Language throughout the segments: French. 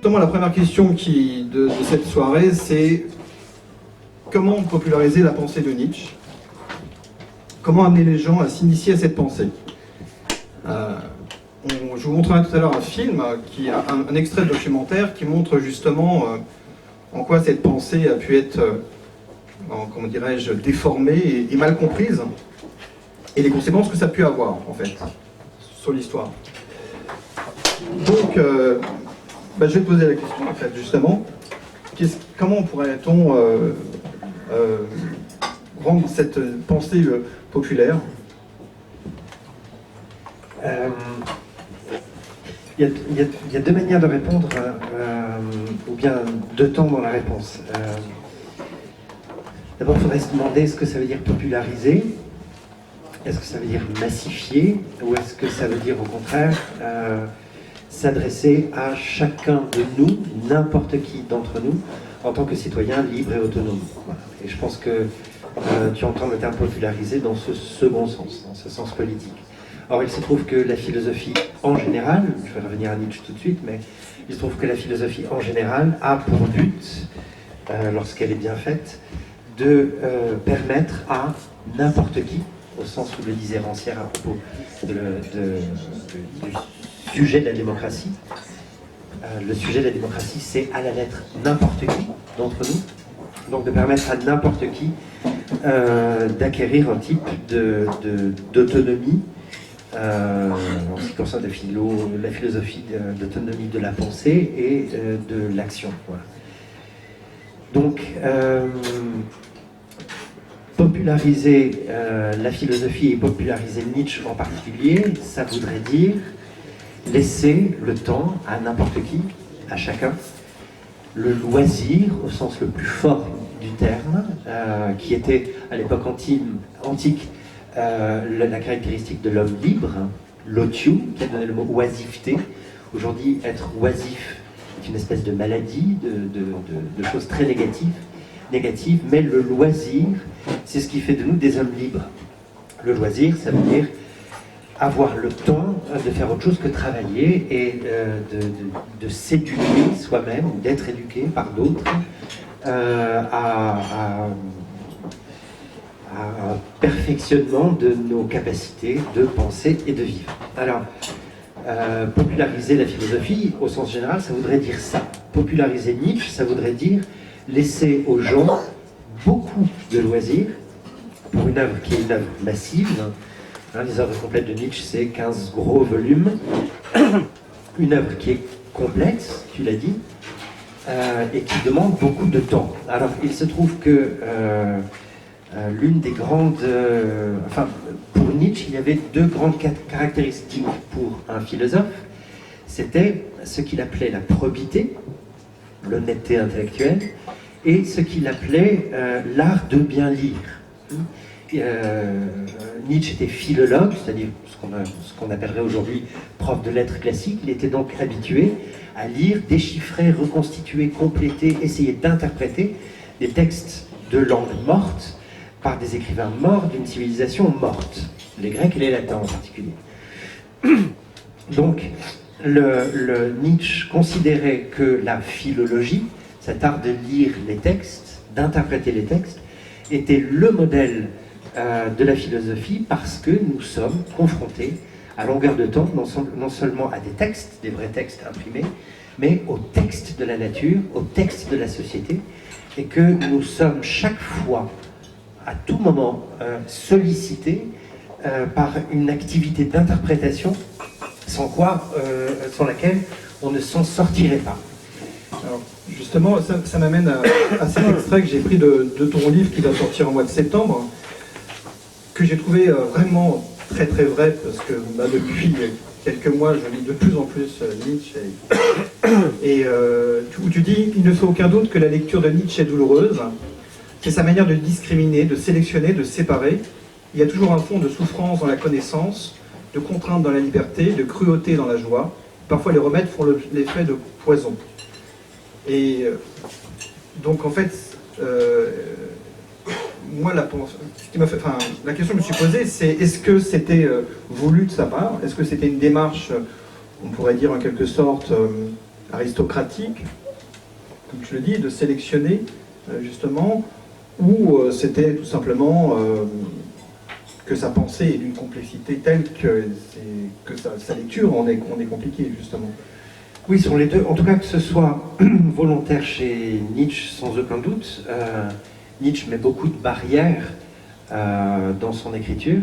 justement, la première question de cette soirée, c'est comment populariser la pensée de Nietzsche? Comment amener les gens à s'initier à cette pensée? Je vous montrerai tout à l'heure un film, un extrait de documentaire qui montre justement en quoi cette pensée a pu être, comment dirais-je, déformée et mal comprise, et les conséquences que ça a pu avoir, en fait, sur l'histoire. Donc, je vais te poser la question, en fait, justement. Comment pourrait-on rendre cette pensée populaire? Il y a deux manières de répondre, ou bien deux temps dans la réponse. D'abord, il faudrait se demander ce que ça veut dire populariser. Est-ce que ça veut dire massifier, ou est-ce que ça veut dire au contraire s'adresser à chacun de nous, n'importe qui d'entre nous, en tant que citoyen libre et autonome. Voilà. Et je pense que tu entends le terme populariser dans ce second sens, dans ce sens politique. Or, il se trouve que la philosophie en général, je vais revenir à Nietzsche tout de suite, mais il se trouve que la philosophie en général a pour but, lorsqu'elle est bien faite, de permettre à n'importe qui, au sens où le disait Rancière à propos du sujet de la démocratie, le sujet de la démocratie, c'est à la lettre n'importe qui d'entre nous, donc de permettre à n'importe qui d'acquérir un type d'autonomie en ce qui concerne la philosophie d'autonomie de la pensée et de l'action. Voilà. Donc, populariser la philosophie et populariser Nietzsche en particulier, ça voudrait dire laisser le temps à n'importe qui, à chacun, le loisir, au sens le plus fort du terme, qui était à l'époque antique la caractéristique de l'homme libre, l'otium, qui a donné le mot oisiveté. Aujourd'hui, être oisif est une espèce de maladie, de choses très négatives, mais le loisir, c'est ce qui fait de nous des hommes libres. Le loisir, ça veut dire avoir le temps de faire autre chose que travailler et de s'éduquer soi-même, ou d'être éduqué par d'autres à un perfectionnement de nos capacités de penser et de vivre. Alors, populariser la philosophie, au sens général, ça voudrait dire ça. Populariser Nietzsche, ça voudrait dire laisser aux gens beaucoup de loisirs pour une œuvre qui est une œuvre massive. Les œuvres complètes de Nietzsche, c'est 15 gros volumes. Une œuvre qui est complexe, tu l'as dit, et qui demande beaucoup de temps. Alors, il se trouve que l'une des grandes... pour Nietzsche, il y avait deux grandes caractéristiques pour un philosophe. C'était ce qu'il appelait la probité, l'honnêteté intellectuelle, et ce qu'il appelait l'art de bien lire. Nietzsche était philologue, c'est-à-dire ce qu'on appellerait aujourd'hui prof de lettres classiques. Il était donc habitué à lire, déchiffrer, reconstituer, compléter, essayer d'interpréter des textes de langue morte par des écrivains morts d'une civilisation morte, les Grecs et les Latins en particulier. Donc, le Nietzsche considérait que la philologie, cet art de lire les textes, d'interpréter les textes, était le modèle de la philosophie parce que nous sommes confrontés à longueur de temps, non seulement à des textes, des vrais textes imprimés, mais aux textes de la nature, aux textes de la société, et que nous sommes chaque fois, à tout moment, sollicités par une activité d'interprétation sans laquelle on ne s'en sortirait pas. Alors, justement, ça m'amène à cet extrait que j'ai pris de ton livre qui va sortir au mois de septembre, que j'ai trouvé vraiment très très vrai, parce que depuis quelques mois, je lis de plus en plus Nietzsche, où tu dis « Il ne fait aucun doute que la lecture de Nietzsche est douloureuse. C'est sa manière de discriminer, de sélectionner, de séparer. Il y a toujours un fond de souffrance dans la connaissance, de contrainte dans la liberté, de cruauté dans la joie. Parfois les remèdes font l'effet de poison. » Et donc en fait, moi la question que je me suis posée, c'est est-ce que c'était voulu de sa part? Est-ce que c'était une démarche, on pourrait dire en quelque sorte, aristocratique, comme je le dis, de sélectionner justement, ou c'était tout simplement que sa pensée est d'une complexité telle que sa lecture en est compliquée, justement. Oui, ce sont les deux. En tout cas, que ce soit volontaire chez Nietzsche, sans aucun doute. Nietzsche met beaucoup de barrières dans son écriture.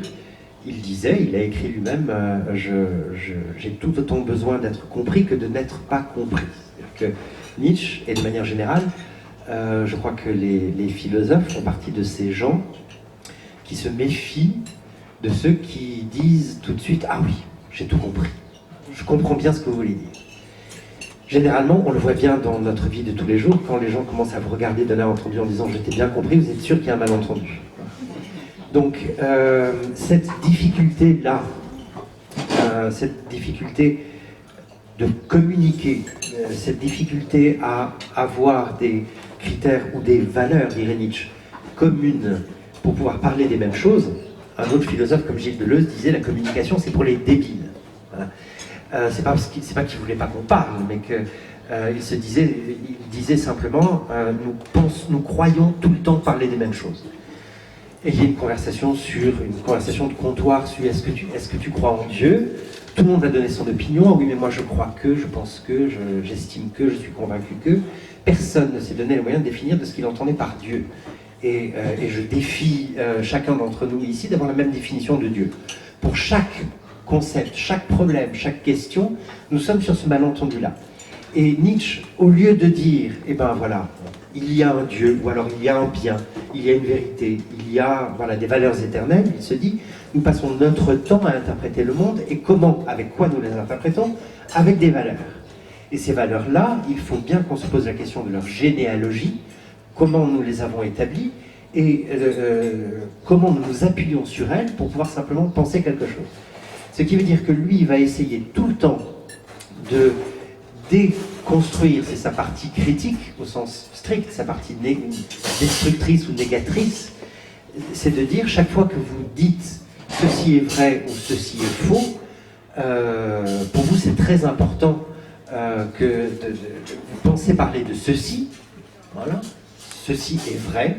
Il a écrit lui-même j'ai tout autant besoin d'être compris que de n'être pas compris. C'est-à-dire que Nietzsche, et de manière générale, je crois que les philosophes font partie de ces gens qui se méfient de ceux qui disent tout de suite « Ah oui, j'ai tout compris, je comprends bien ce que vous voulez dire ». Généralement, on le voit bien dans notre vie de tous les jours, quand les gens commencent à vous regarder de là entendu en disant « Je t'ai bien compris », vous êtes sûr qu'il y a un malentendu. Donc, cette difficulté-là, cette difficulté de communiquer, cette difficulté à avoir des critères ou des valeurs, dirait Nietzsche, communes pour pouvoir parler des mêmes choses. Un autre philosophe comme Gilles Deleuze disait la communication c'est pour les débiles. Voilà. C'est pas qu'il voulait pas qu'on parle, mais qu'il disait simplement nous croyons tout le temps parler des mêmes choses. Et il y a une conversation de comptoir sur est-ce que tu crois en Dieu? Tout le monde va donner son opinion. Oui, mais moi je crois que, je pense que, j'estime que, je suis convaincu que. Personne ne s'est donné le moyen de définir de ce qu'il entendait par Dieu. Et je défie chacun d'entre nous ici d'avoir la même définition de Dieu. Pour chaque concept, chaque problème, chaque question, nous sommes sur ce malentendu-là. Et Nietzsche, au lieu de dire, eh ben voilà, il y a un Dieu, ou alors il y a un bien, il y a une vérité, il y a des valeurs éternelles, il se dit, nous passons notre temps à interpréter le monde, et comment, avec quoi nous les interprétons? Avec des valeurs. Et ces valeurs-là, il faut bien qu'on se pose la question de leur généalogie, comment nous les avons établies, et comment nous nous appuyons sur elles pour pouvoir simplement penser quelque chose. Ce qui veut dire que lui, il va essayer tout le temps de déconstruire, c'est sa partie critique au sens strict, sa partie destructrice ou négatrice, c'est de dire chaque fois que vous dites ceci est vrai ou ceci est faux, pour vous c'est très important que vous pensez parler de ceci, voilà, ceci est vrai,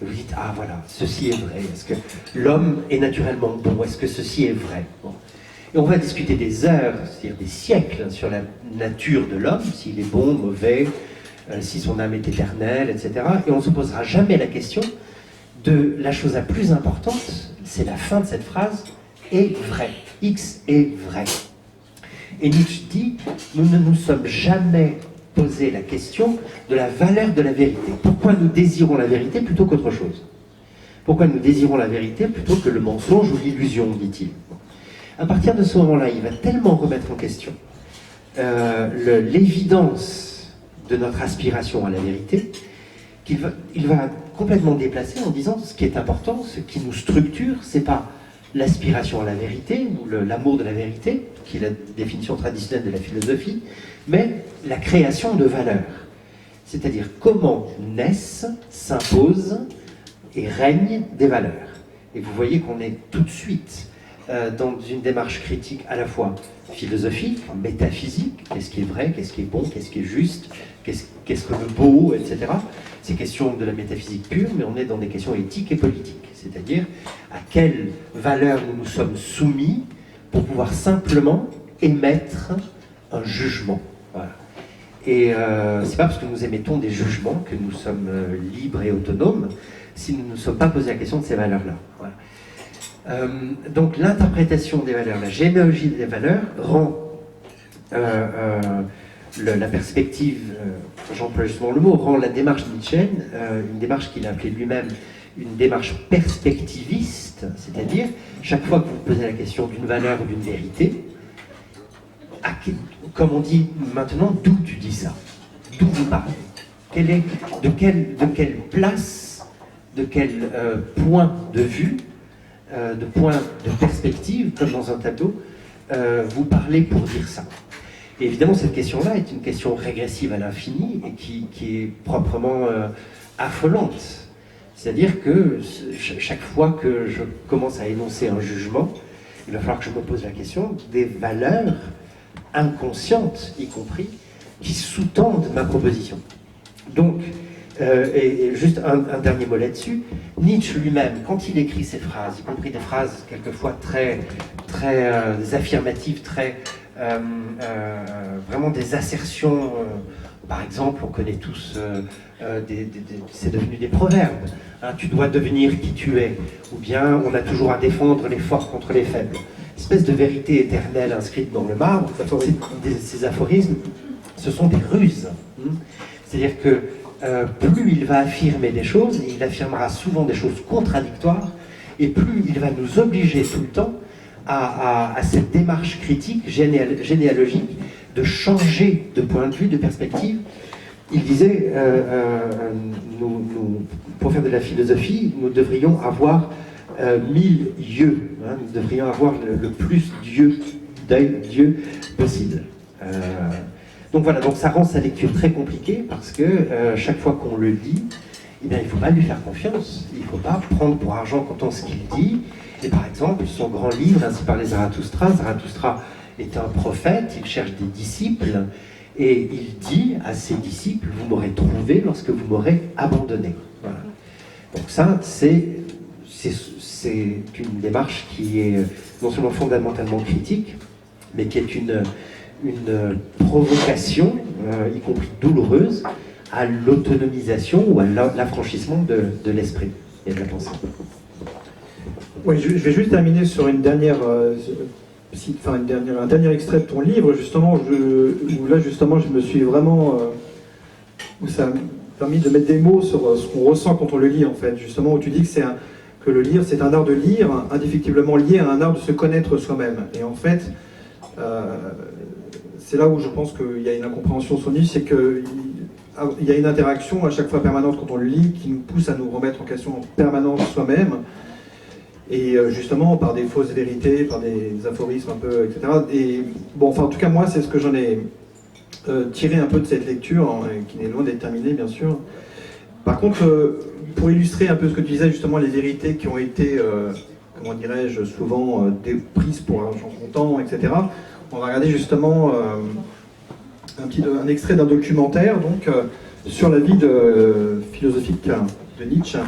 et vous dites ah voilà, ceci est vrai, est-ce que l'homme est naturellement bon, est-ce que ceci est vrai bon. Et on va discuter des heures, c'est-à-dire des siècles, sur la nature de l'homme, s'il est bon, mauvais, si son âme est éternelle, etc. Et on ne se posera jamais la question de la chose la plus importante, c'est la fin de cette phrase, est vrai. X est vrai. Et Nietzsche dit, nous ne nous sommes jamais posé la question de la valeur de la vérité. Pourquoi nous désirons la vérité plutôt qu'autre chose? Pourquoi nous désirons la vérité plutôt que le mensonge ou l'illusion, dit-il. À partir de ce moment-là, il va tellement remettre en question l'évidence de notre aspiration à la vérité qu'il va complètement déplacer en disant ce qui est important, ce qui nous structure, c'est pas l'aspiration à la vérité ou l'amour de la vérité, qui est la définition traditionnelle de la philosophie, mais la création de valeurs. C'est-à-dire comment naissent, s'imposent et règnent des valeurs. Et vous voyez qu'on est tout de suite dans une démarche critique à la fois philosophique, métaphysique, qu'est-ce qui est vrai, qu'est-ce qui est bon, qu'est-ce qui est juste, qu'est-ce que le beau, etc. C'est question de la métaphysique pure, mais on est dans des questions éthiques et politiques, c'est-à-dire à quelles valeurs nous nous sommes soumis pour pouvoir simplement émettre un jugement. Voilà. Et c'est pas parce que nous émettons des jugements que nous sommes libres et autonomes si nous ne nous sommes pas posé la question de ces valeurs-là. Voilà. Donc l'interprétation des valeurs, la généalogie des valeurs rend la perspective, j'emploie justement le mot, rend la démarche nietzschéenne, une démarche qu'il a appelée lui-même une démarche perspectiviste, c'est-à-dire chaque fois que vous posez la question d'une valeur ou d'une vérité, comme on dit maintenant, d'où tu dis ça? D'où vous parlez? De quelle place, de quel point de vue, de point de perspective, comme dans un tableau, vous parlez pour dire ça. Et évidemment, cette question-là est une question régressive à l'infini et qui est proprement affolante. C'est-à-dire que chaque fois que je commence à énoncer un jugement, il va falloir que je me pose la question des valeurs inconscientes, y compris, qui sous-tendent ma proposition. Donc, et juste un dernier mot là-dessus, Nietzsche lui-même, quand il écrit ses phrases, y compris des phrases quelquefois très affirmatives, vraiment des assertions, par exemple, on connaît tous, c'est devenu des proverbes, hein, tu dois devenir qui tu es, ou bien on a toujours à défendre les forts contre les faibles. Espèce de vérité éternelle inscrite dans le marbre, ces aphorismes, ce sont des ruses. C'est-à-dire que plus il va affirmer des choses, et il affirmera souvent des choses contradictoires, et plus il va nous obliger tout le temps à cette démarche critique, généalogique, de changer de point de vue, de perspective. Il disait, pour faire de la philosophie, nous devrions avoir 1000 yeux, hein, nous devrions avoir le plus d'yeux possible. Donc voilà, donc ça rend sa lecture très compliquée parce que chaque fois qu'on le lit, eh bien, il ne faut pas lui faire confiance, il ne faut pas prendre pour argent comptant ce qu'il dit. Et par exemple, son grand livre, Ainsi parlait Zarathustra, Zarathustra est un prophète, il cherche des disciples, et il dit à ses disciples, vous m'aurez trouvé lorsque vous m'aurez abandonné. Voilà. Donc ça, c'est une démarche qui est non seulement fondamentalement critique, mais qui est une provocation, y compris douloureuse, à l'autonomisation ou à l'affranchissement de l'esprit et de la pensée. Oui, je vais juste terminer sur un dernier extrait de ton livre, justement, où là, justement, je me suis vraiment... où ça m'a permis de mettre des mots sur ce qu'on ressent quand on le lit, en fait. Justement, où tu dis que le lire, c'est un art de lire, indéfectiblement lié à un art de se connaître soi-même. Et en fait, c'est là où je pense qu'il y a une incompréhension sur Nietzsche, c'est qu'il y a une interaction à chaque fois permanente quand on le lit, qui nous pousse à nous remettre en question en permanence soi-même. Et justement par des fausses vérités, par des aphorismes un peu, etc. Et bon, enfin en tout cas moi c'est ce que j'en ai tiré un peu de cette lecture, hein, qui n'est loin d'être terminée bien sûr. Par contre, pour illustrer un peu ce que tu disais, justement les vérités qui ont été, comment dirais-je, souvent prises pour argent comptant, etc. On va regarder justement un extrait d'un documentaire donc, sur la vie philosophique de Nietzsche.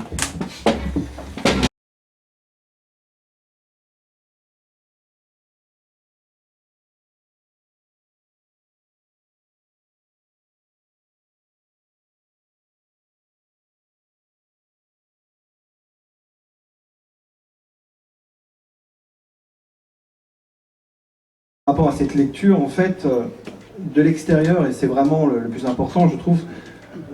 Par rapport à cette lecture, en fait, de l'extérieur, et c'est vraiment le plus important, je trouve,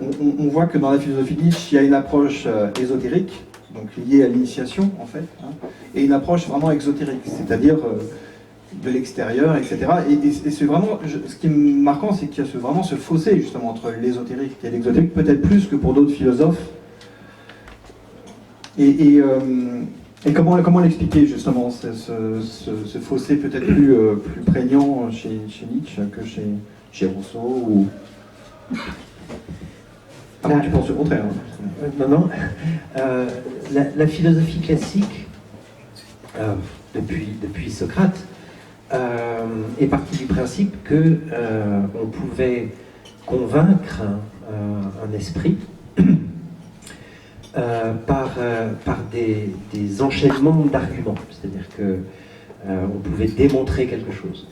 on voit que dans la philosophie de Nietzsche, il y a une approche ésotérique, donc liée à l'initiation, en fait, hein, et une approche vraiment exotérique, c'est-à-dire de l'extérieur, etc. Et c'est vraiment, ce qui est marquant, c'est qu'il y a vraiment ce fossé, justement, entre l'ésotérique et l'exotérique, peut-être plus que pour d'autres philosophes. Et comment l'expliquer justement, ce fossé peut-être plus prégnant chez Nietzsche que chez Rousseau ou... Ah bon, tu penses le contraire, hein. Non. La philosophie classique, depuis Socrate, est partie du principe que on pouvait convaincre un esprit par des enchaînements d'arguments, c'est-à-dire que on pouvait démontrer quelque chose,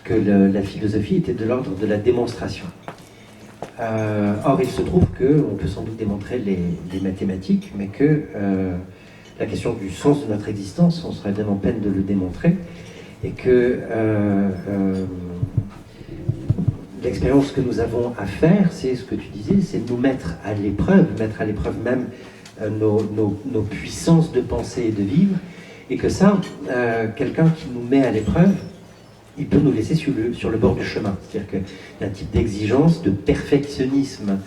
que la philosophie était de l'ordre de la démonstration. Or, il se trouve qu'on peut sans doute démontrer les mathématiques, mais que la question du sens de notre existence, on serait bien en peine de le démontrer, et que l'expérience que nous avons à faire, c'est ce que tu disais, c'est de nous mettre à l'épreuve même nos puissances de penser et de vivre, et que ça, quelqu'un qui nous met à l'épreuve, il peut nous laisser sur le bord du chemin. C'est-à-dire qu'il y a un type d'exigence, de perfectionnisme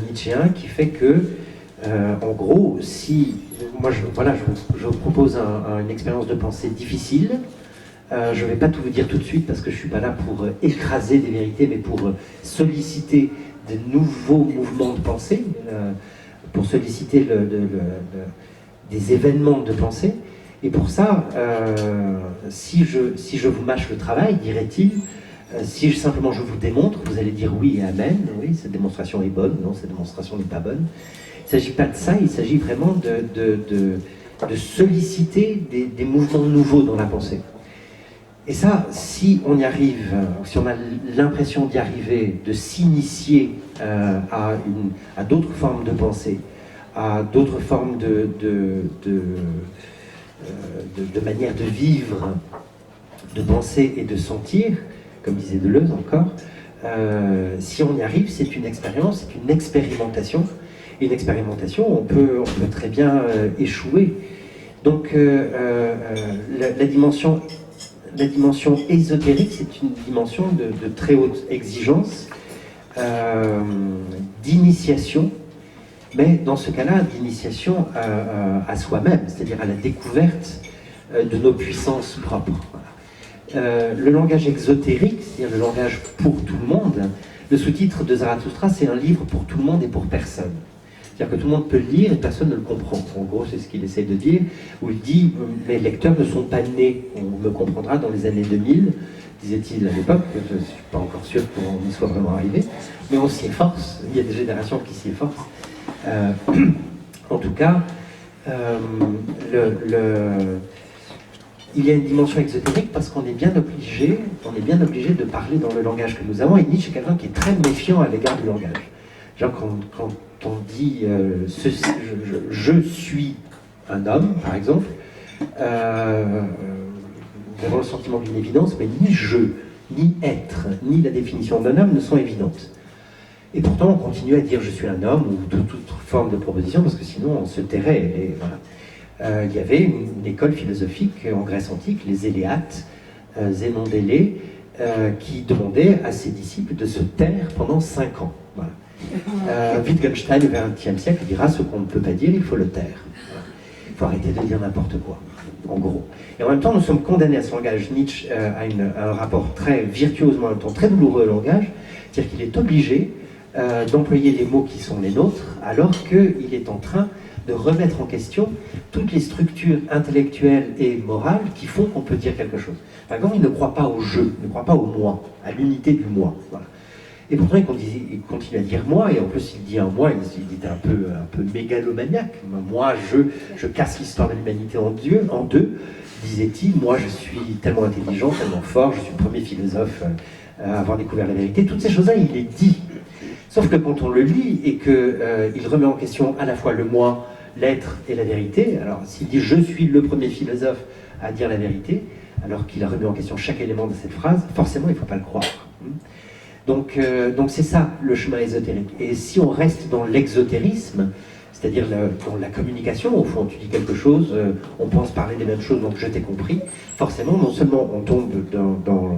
nietzschéen qui fait que, en gros, si moi je vous propose une expérience de pensée difficile, je ne vais pas tout vous dire tout de suite parce que je ne suis pas là pour écraser des vérités, mais pour solliciter de nouveaux mouvements de pensée, pour solliciter des événements de pensée. Et pour ça, si je vous mâche le travail, dirait-il, Si simplement je vous démontre, vous allez dire oui et amen, oui, cette démonstration est bonne, non, cette démonstration n'est pas bonne. Il ne s'agit pas de ça, il s'agit vraiment de solliciter des mouvements nouveaux dans la pensée. Et ça, si on y arrive, si on a l'impression d'y arriver, de s'initier à d'autres formes de pensée, à d'autres formes de manière de vivre, de penser et de sentir, comme disait Deleuze encore, si on y arrive, c'est une expérience, c'est une expérimentation. Et une expérimentation, on peut très bien échouer. Donc la dimension ésotérique, c'est une dimension de très haute exigence, d'initiation, mais dans ce cas-là, d'initiation à soi-même, c'est-à-dire à la découverte de nos puissances propres. Le langage exotérique, c'est-à-dire le langage pour tout le monde, le sous-titre de Zarathustra, c'est un livre pour tout le monde et pour personne. C'est-à-dire que tout le monde peut le lire et personne ne le comprend. En gros, c'est ce qu'il essaie de dire, où il dit « mes lecteurs ne sont pas nés, on me comprendra dans les années 2000 », disait-il à l'époque, je ne suis pas encore sûr qu'on y soit vraiment arrivé, mais on s'y efforce, il y a des générations qui s'y efforcent. En tout cas, il y a une dimension exotérique parce qu'on est bien obligé de parler dans le langage que nous avons, et Nietzsche est quelqu'un qui est très méfiant à l'égard du langage. Genre quand on dit je suis un homme, par exemple, nous avons le sentiment d'une évidence, mais ni je, ni être, ni la définition d'un homme ne sont évidentes. Et pourtant, on continue à dire je suis un homme, ou toute forme de proposition, parce que sinon on se tairait. Et voilà. Il y avait une école philosophique en Grèce antique, les Éléates, Zénon d'Élée, qui demandait à ses disciples de se taire pendant 5 ans. Voilà. Wittgenstein, au XXe siècle, dira ce qu'on ne peut pas dire, il faut le taire. Il faut arrêter de dire n'importe quoi, en gros. Et en même temps, nous sommes condamnés à ce langage. Nietzsche a un rapport très virtuose, mais en même temps très douloureux au langage, c'est-à-dire qu'il est obligé d'employer les mots qui sont les nôtres, alors qu'il est en train de remettre en question toutes les structures intellectuelles et morales qui font qu'on peut dire quelque chose. Par exemple, il ne croit pas au je, il ne croit pas au moi, à l'unité du moi. Voilà. Et pourtant, il continue à dire moi, et en plus, il dit un moi, il était un peu mégalomaniaque. Moi, je casse l'histoire de l'humanité en deux, disait-il. Moi, je suis tellement intelligent, tellement fort, je suis le premier philosophe à avoir découvert la vérité. Toutes ces choses-là, il les dit. Sauf que quand on le lit et qu'il remet en question à la fois le moi, l'être et la vérité, alors s'il dit « je suis le premier philosophe à dire la vérité », alors qu'il a remis en question chaque élément de cette phrase, forcément il ne faut pas le croire. Donc c'est ça le chemin ésotérique. Et si on reste dans l'exotérisme, c'est-à-dire dans la communication, au fond tu dis quelque chose, on pense parler des mêmes choses, donc je t'ai compris, forcément non seulement on tombe dans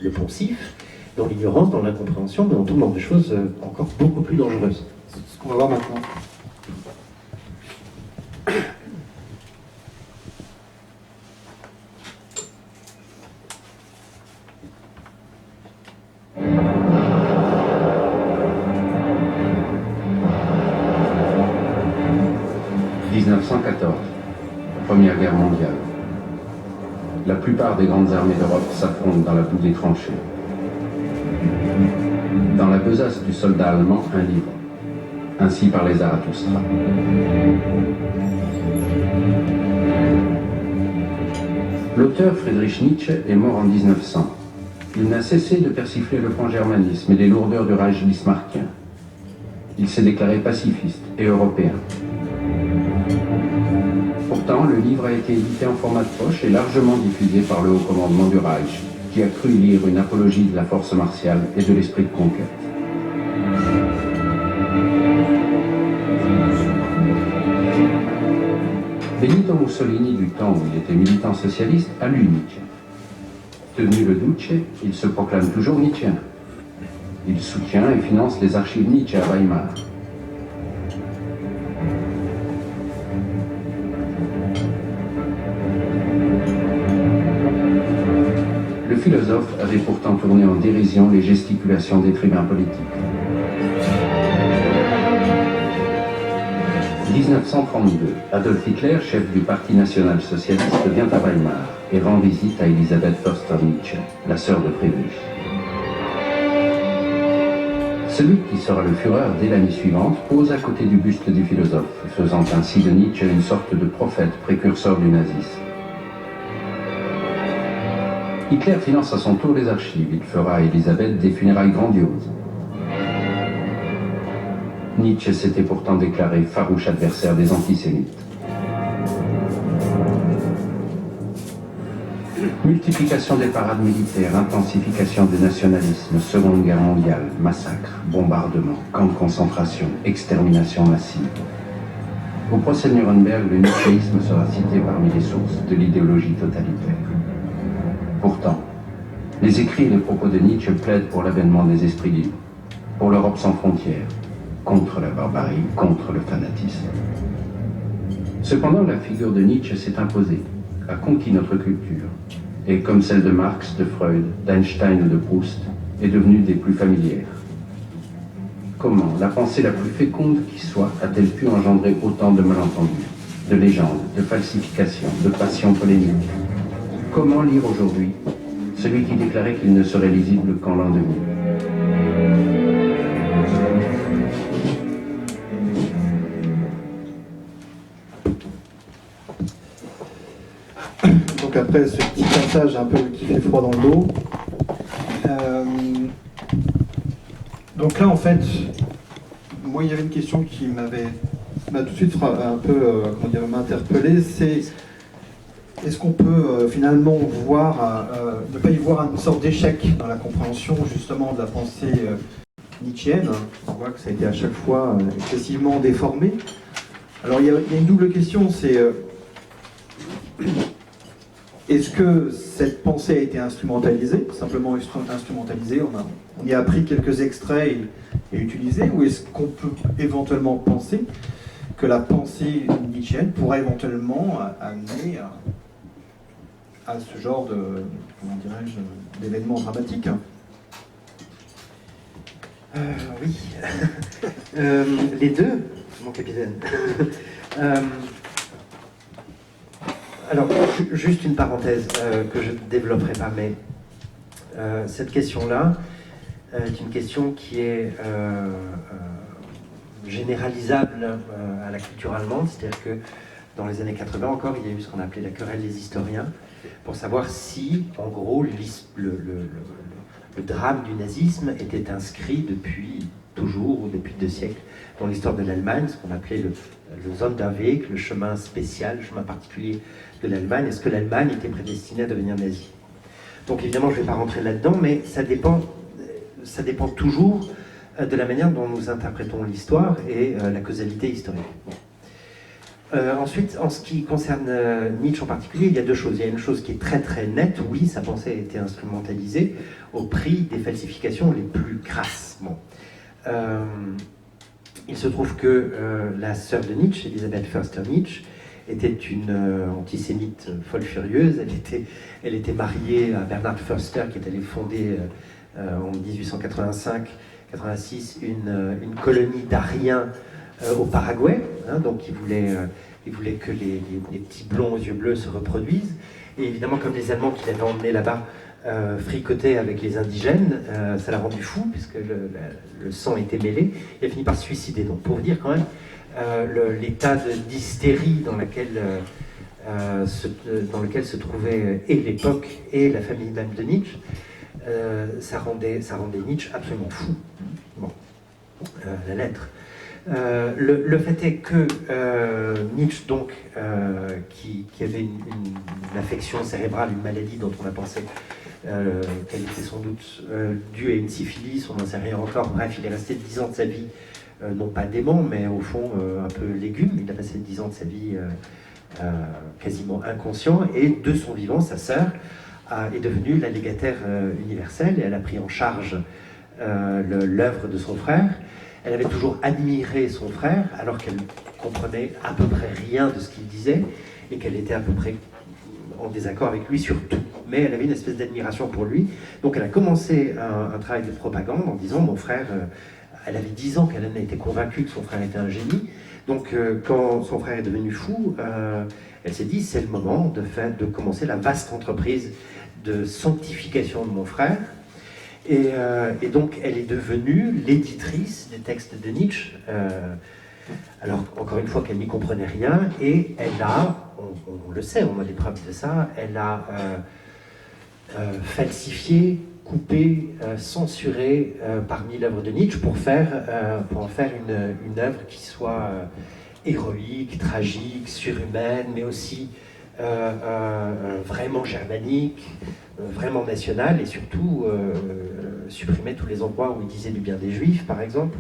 le poncif, dans l'ignorance, dans l'incompréhension, mais on tombe dans des choses encore beaucoup plus dangereuses. C'est ce qu'on va voir maintenant. « 1914, Première Guerre mondiale. La plupart des grandes armées d'Europe s'affrontent dans la boue des tranchées. Dans la besace du soldat allemand, un livre. Ainsi parlait Zarathustra. L'auteur Friedrich Nietzsche est mort en 1900. Il n'a cessé de persifler le pan-germanisme et les lourdeurs du Reich bismarckien. Il s'est déclaré pacifiste et européen. Pourtant, le livre a été édité en format de poche et largement diffusé par le haut commandement du Reich, qui a cru lire une apologie de la force martiale et de l'esprit de conquête. Benito Mussolini, du temps où il était militant socialiste, a lu Nietzsche. Devenu le Duce, il se proclame toujours nietzschéen. Il soutient et finance les archives Nietzsche à Weimar. Le philosophe avait pourtant tourné en dérision les gesticulations des tribuns politiques. 1932, Adolf Hitler, chef du Parti national-socialiste, vient à Weimar et rend visite à Elisabeth Förster Nietzsche, la sœur de Friedrich. Celui qui sera le Führer dès l'année suivante pose à côté du buste du philosophe, faisant ainsi de Nietzsche une sorte de prophète précurseur du nazisme. Hitler finance à son tour les archives. Il fera à Elisabeth des funérailles grandioses. Nietzsche s'était pourtant déclaré farouche adversaire des antisémites. Multiplication des parades militaires, intensification du nationalisme, Seconde Guerre mondiale, massacres, bombardements, camps de concentration, extermination massive. Au procès de Nuremberg, le nietzschéisme sera cité parmi les sources de l'idéologie totalitaire. Pourtant, les écrits et les propos de Nietzsche plaident pour l'avènement des esprits libres, pour l'Europe sans frontières, contre la barbarie, contre le fanatisme. Cependant, la figure de Nietzsche s'est imposée, a conquis notre culture, et comme celle de Marx, de Freud, d'Einstein ou de Proust, est devenue des plus familières. Comment la pensée la plus féconde qui soit a-t-elle pu engendrer autant de malentendus, de légendes, de falsifications, de passions polémiques? Comment lire aujourd'hui celui qui déclarait qu'il ne serait lisible qu'en l'an 2000? Donc après ce petit passage un peu qui fait froid dans le dos, donc là en fait, moi il y avait une question qui m'a tout de suite un peu m'interpellé, c'est est-ce qu'on peut finalement voir, ne pas y voir une sorte d'échec dans la compréhension justement de la pensée nietzschéenne. On voit que ça a été à chaque fois excessivement déformé. Alors il y a une double question, c'est est-ce que cette pensée a été instrumentalisée, simplement instrumentalisée, on y a pris quelques extraits et utilisés, ou est-ce qu'on peut éventuellement penser que la pensée nietzschéenne pourrait éventuellement amener à ce genre de, comment dirais-je, d'événements dramatiques? Oui, les deux, mon capitaine. Alors, juste une parenthèse que je ne développerai pas, mais cette question-là est une question qui est généralisable à la culture allemande, c'est-à-dire que dans les années 80 encore, il y a eu ce qu'on appelait la querelle des historiens, pour savoir si, en gros, le drame du nazisme était inscrit depuis toujours, ou depuis 2 siècles, dans l'histoire de l'Allemagne, ce qu'on appelait le Sonderweg, le chemin spécial, le chemin particulier de l'Allemagne. Est-ce que l'Allemagne était prédestinée à devenir nazie? Donc évidemment, je ne vais pas rentrer là-dedans, mais ça dépend toujours de la manière dont nous interprétons l'histoire et la causalité historique. Ensuite, en ce qui concerne Nietzsche en particulier, il y a 2 choses. Il y a une chose qui est très très nette, oui, sa pensée a été instrumentalisée au prix des falsifications les plus crasses. Bon. Il se trouve que la sœur de Nietzsche, Elisabeth Förster-Nietzsche, était une antisémite folle furieuse. Elle était mariée à Bernhard Förster, qui allé fonder en 1885-86 une colonie d'Ariens au Paraguay. Hein, donc il voulait que les petits blonds aux yeux bleus se reproduisent. Et évidemment, comme les Allemands qui l'avaient emmené là-bas fricotaient avec les indigènes, ça l'a rendu fou, puisque le sang était mêlé. Il a fini par se suicider. Donc pour vous dire quand même l'état d'hystérie dans lequel se trouvait et l'époque et la famille même de Nietzsche, ça rendait Nietzsche absolument fou. Bon, la lettre. Le fait est que Nietzsche, donc, qui avait une affection cérébrale, une maladie dont on a pensé qu'elle était sans doute due à une syphilis, on n'en sait rien encore, bref, il est resté 10 ans de sa vie, non pas dément, mais au fond un peu légume. Il a passé 10 ans de sa vie quasiment inconscient, et de son vivant, sa sœur est devenue la légataire universelle, et elle a pris en charge l'œuvre de son frère. Elle avait toujours admiré son frère, alors qu'elle comprenait à peu près rien de ce qu'il disait, et qu'elle était à peu près en désaccord avec lui sur tout. Mais elle avait une espèce d'admiration pour lui. Donc elle a commencé un travail de propagande en disant, mon frère, elle avait 10 ans qu'elle était convaincue que son frère était un génie. Donc quand son frère est devenu fou, elle s'est dit, c'est le moment de commencer la vaste entreprise de sanctification de mon frère. Et donc, elle est devenue l'éditrice des textes de Nietzsche. Alors, encore une fois, qu'elle n'y comprenait rien, et elle a, on le sait, on a des preuves de ça, elle a falsifié, coupé, censuré parmi l'œuvre de Nietzsche pour en faire une œuvre qui soit héroïque, tragique, surhumaine, mais aussi vraiment germanique, vraiment nationale, et surtout supprimer tous les endroits où il disait du bien des Juifs, par exemple.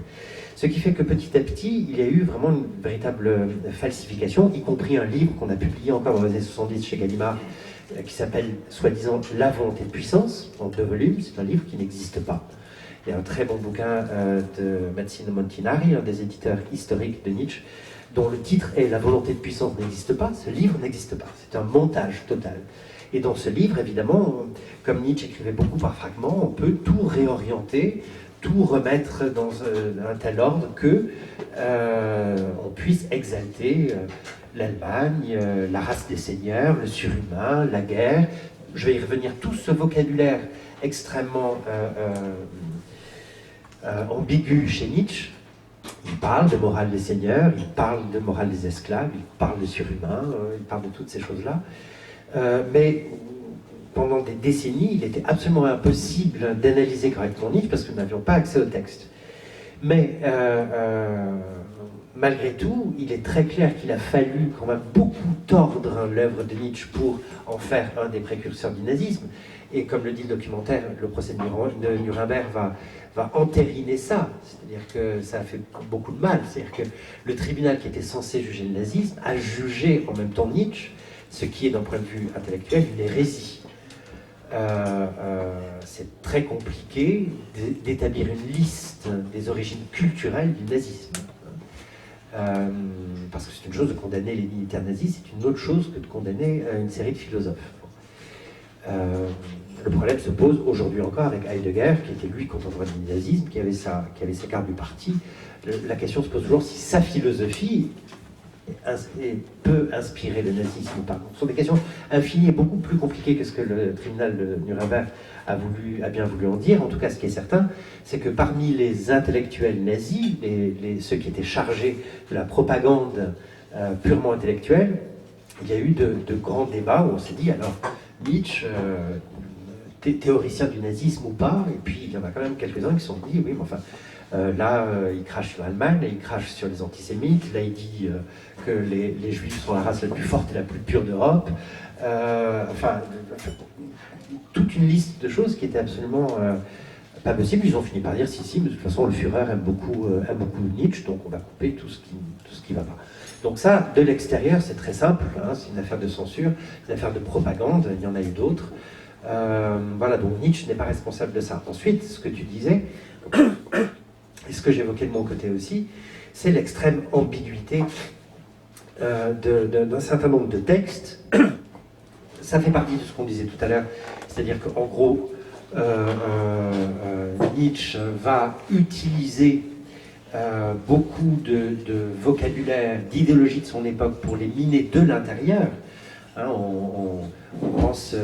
Ce qui fait que petit à petit, il y a eu vraiment une véritable falsification, y compris un livre qu'on a publié encore dans les années 70 chez Gallimard, qui s'appelle soi-disant La volonté de puissance, en 2 volumes. C'est un livre qui n'existe pas. Il y a un très bon bouquin de Mazzino Montinari, un des éditeurs historiques de Nietzsche, dont le titre est La volonté de puissance n'existe pas. Ce livre n'existe pas. C'est un montage total. Et dans ce livre, évidemment, comme Nietzsche écrivait beaucoup par fragments, on peut tout réorienter, tout remettre dans un tel ordre que on puisse exalter l'Allemagne, la race des seigneurs, le surhumain, la guerre. Je vais y revenir. Tout ce vocabulaire extrêmement ambigu chez Nietzsche. Il parle de morale des seigneurs, il parle de morale des esclaves, il parle de surhumain, il parle de toutes ces choses-là. Mais pendant des décennies, il était absolument impossible d'analyser correctement Nietzsche parce que nous n'avions pas accès au texte. Mais malgré tout, il est très clair qu'il a fallu quand même beaucoup tordre l'œuvre de Nietzsche pour en faire un des précurseurs du nazisme. Et comme le dit le documentaire, le procès de Nuremberg va entériner ça. C'est-à-dire que ça a fait beaucoup de mal. C'est-à-dire que le tribunal qui était censé juger le nazisme a jugé en même temps Nietzsche, ce qui est d'un point de vue intellectuel une hérésie. C'est très compliqué d'établir une liste des origines culturelles du nazisme. Parce que c'est une chose de condamner les militaires nazis, c'est une autre chose que de condamner une série de philosophes. Le problème se pose aujourd'hui encore avec Heidegger, qui était lui contemporain du nazisme, qui avait sa carte du parti. La question se pose toujours si sa philosophie peut inspirer le nazisme ou pas. Ce sont des questions infinies et beaucoup plus compliquées que ce que le tribunal de Nuremberg a bien voulu en dire. En tout cas, ce qui est certain, c'est que parmi les intellectuels nazis, ceux qui étaient chargés de la propagande purement intellectuelle, il y a eu de grands débats où on s'est dit, alors, Nietzsche, théoricien du nazisme ou pas, et puis il y en a quand même quelques-uns qui se sont dit, oui, mais enfin, là, il crache sur l'Allemagne, là, il crache sur les antisémites, là, il dit que les Juifs sont la race la plus forte et la plus pure d'Europe. Enfin, toute une liste de choses qui étaient absolument pas possibles. Ils ont fini par dire, si, mais de toute façon, le Führer aime beaucoup Nietzsche, donc on va couper tout ce qui va pas. Donc ça, de l'extérieur, c'est très simple, hein, c'est une affaire de censure, c'est une affaire de propagande, il y en a eu d'autres. Voilà, donc Nietzsche n'est pas responsable de ça. Ensuite, ce que tu disais, et ce que j'évoquais de mon côté aussi, c'est l'extrême ambiguïté d'un certain nombre de textes. Ça fait partie de ce qu'on disait tout à l'heure, c'est-à-dire qu'en gros, Nietzsche va utiliser beaucoup de vocabulaire, d'idéologie de son époque pour les miner de l'intérieur. Hein, on pense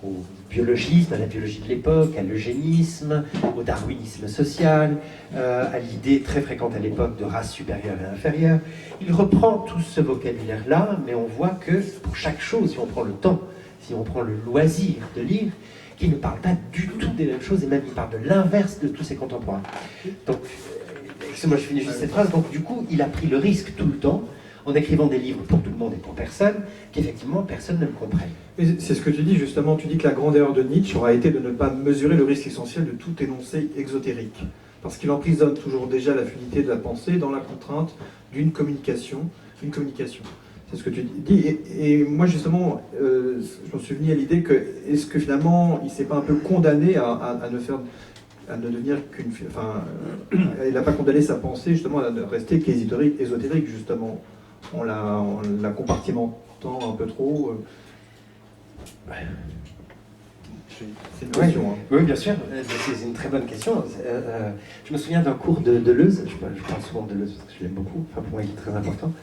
au biologisme, à la biologie de l'époque, à l'eugénisme, au darwinisme social, à l'idée très fréquente à l'époque de race supérieure et inférieure. Il reprend tout ce vocabulaire-là, mais on voit que pour chaque chose, si on prend le temps, si on prend le loisir de lire, qu'il ne parle pas du tout des mêmes choses, et même il parle de l'inverse de tous ses contemporains. Donc, excusez-moi, je finis juste cette phrase. Donc, du coup, il a pris le risque tout le temps, en écrivant des livres pour tout le monde et pour personne, qu'effectivement personne ne le comprenne. Mais c'est ce que tu dis justement, tu dis que la grande erreur de Nietzsche aura été de ne pas mesurer le risque essentiel de tout énoncé exotérique. Parce qu'il emprisonne toujours déjà la fluidité de la pensée dans la contrainte d'une communication. C'est ce que tu dis. Et moi justement, je me suis venu à l'idée que, est-ce que finalement, il ne s'est pas un peu condamné à ne devenir qu'une... Enfin, il n'a pas condamné sa pensée justement à ne rester qu'ésotérique justement. En la compartimentant un peu trop. C'est une question. Oui, hein. Oui, bien sûr, c'est une très bonne question. Je me souviens d'un cours de Deleuze, je parle souvent de Deleuze parce que je l'aime beaucoup, enfin pour moi il est très important,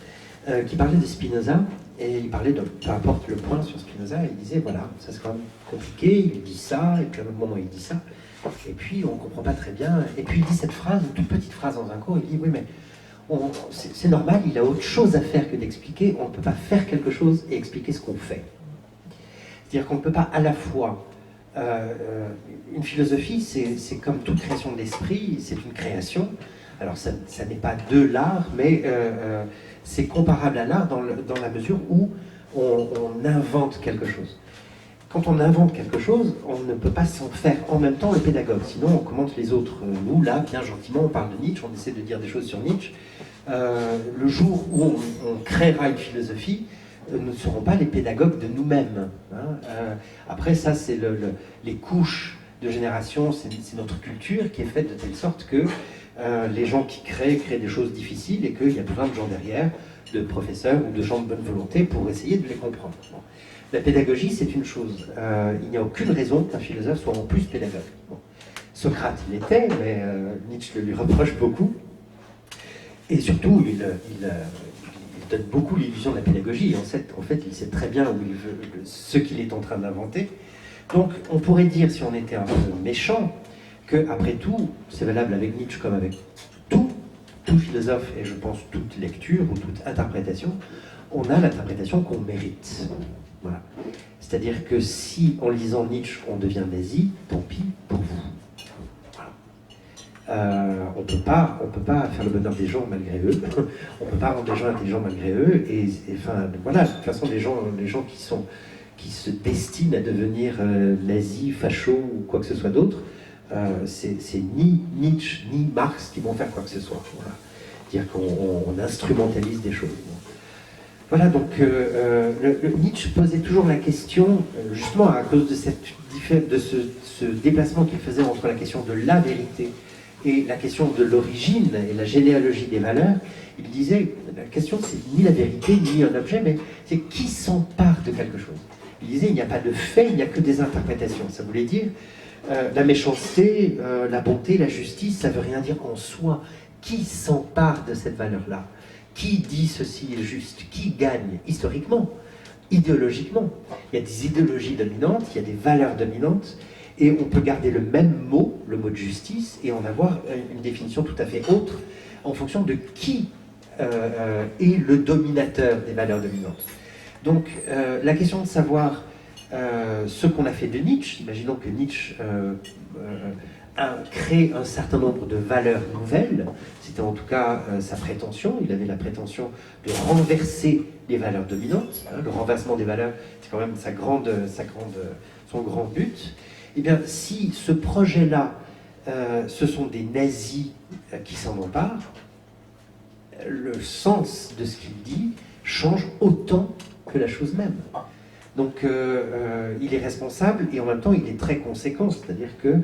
qui parlait de Spinoza, et il parlait peu importe le point sur Spinoza, il disait voilà, ça c'est quand même compliqué, il dit ça, et puis à un moment il dit ça. Et puis on ne comprend pas très bien. Et puis il dit cette phrase, une toute petite phrase dans un cours, il dit oui mais c'est normal, il a autre chose à faire que d'expliquer. On ne peut pas faire quelque chose et expliquer ce qu'on fait. C'est-à-dire qu'on ne peut pas à la fois... une philosophie, c'est comme toute création de l'esprit, c'est une création. Alors ça n'est pas de l'art, mais c'est comparable à l'art dans la mesure où on invente quelque chose. Quand on invente quelque chose, on ne peut pas s'en faire en même temps le pédagogue, sinon on commente les autres. Nous, là, bien gentiment, on parle de Nietzsche, on essaie de dire des choses sur Nietzsche. Le jour où on créera une philosophie, nous ne serons pas les pédagogues de nous-mêmes. Hein. Après, ça, c'est les couches de génération, c'est notre culture qui est faite de telle sorte que les gens qui créent des choses difficiles et qu'il y a besoin de gens derrière, de professeurs ou de gens de bonne volonté pour essayer de les comprendre. Bon. La pédagogie, c'est une chose. Il n'y a aucune raison qu'un philosophe soit en plus pédagogue. Bon. Socrate, il l'était, mais Nietzsche le lui reproche beaucoup. Et surtout, il donne beaucoup l'illusion de la pédagogie. En fait, il sait très bien où il veut, ce qu'il est en train d'inventer. Donc, on pourrait dire, si on était un peu méchant, que après tout, c'est valable avec Nietzsche comme avec tout philosophe, et je pense toute lecture ou toute interprétation, on a l'interprétation qu'on mérite. Voilà. C'est-à-dire que si, en lisant Nietzsche, on devient nazi, tant pis pour vous. Voilà. On peut pas faire le bonheur des gens malgré eux. On peut pas rendre les gens intelligents malgré eux. Et enfin, voilà. De toute façon, les gens qui se destinent à devenir nazis, fachos ou quoi que ce soit d'autre, c'est ni Nietzsche ni Marx qui vont faire quoi que ce soit. Voilà. C'est-à-dire qu'on instrumentalise des choses. Voilà, donc Nietzsche posait toujours la question, justement à cause de ce déplacement qu'il faisait entre la question de la vérité et la question de l'origine et la généalogie des valeurs. Il disait, la question c'est ni la vérité ni un objet, mais c'est qui s'empare de quelque chose. Il disait, il n'y a pas de fait, il n'y a que des interprétations. Ça voulait dire, la méchanceté, la bonté, la justice, ça ne veut rien dire en soi. Qui s'empare de cette valeur-là? Qui dit ceci est juste? Qui gagne historiquement, idéologiquement? Il y a des idéologies dominantes, il y a des valeurs dominantes, et on peut garder le même mot, le mot de justice, et en avoir une définition tout à fait autre, en fonction de qui est le dominateur des valeurs dominantes. Donc la question de savoir ce qu'on a fait de Nietzsche, imaginons que Nietzsche a créé un certain nombre de valeurs nouvelles, c'était en tout cas sa prétention, il avait la prétention de renverser les valeurs dominantes, hein, le renversement des valeurs, c'est quand même son grand but. Eh bien, si ce projet-là, ce sont des nazis qui s'en emparent, le sens de ce qu'il dit change autant que la chose même. Donc il est responsable et en même temps il est très conséquent, c'est-à-dire que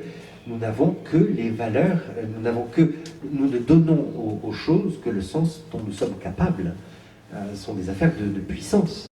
nous n'avons que les valeurs, nous ne donnons aux choses que le sens dont nous sommes capables. Ce sont des affaires de puissance.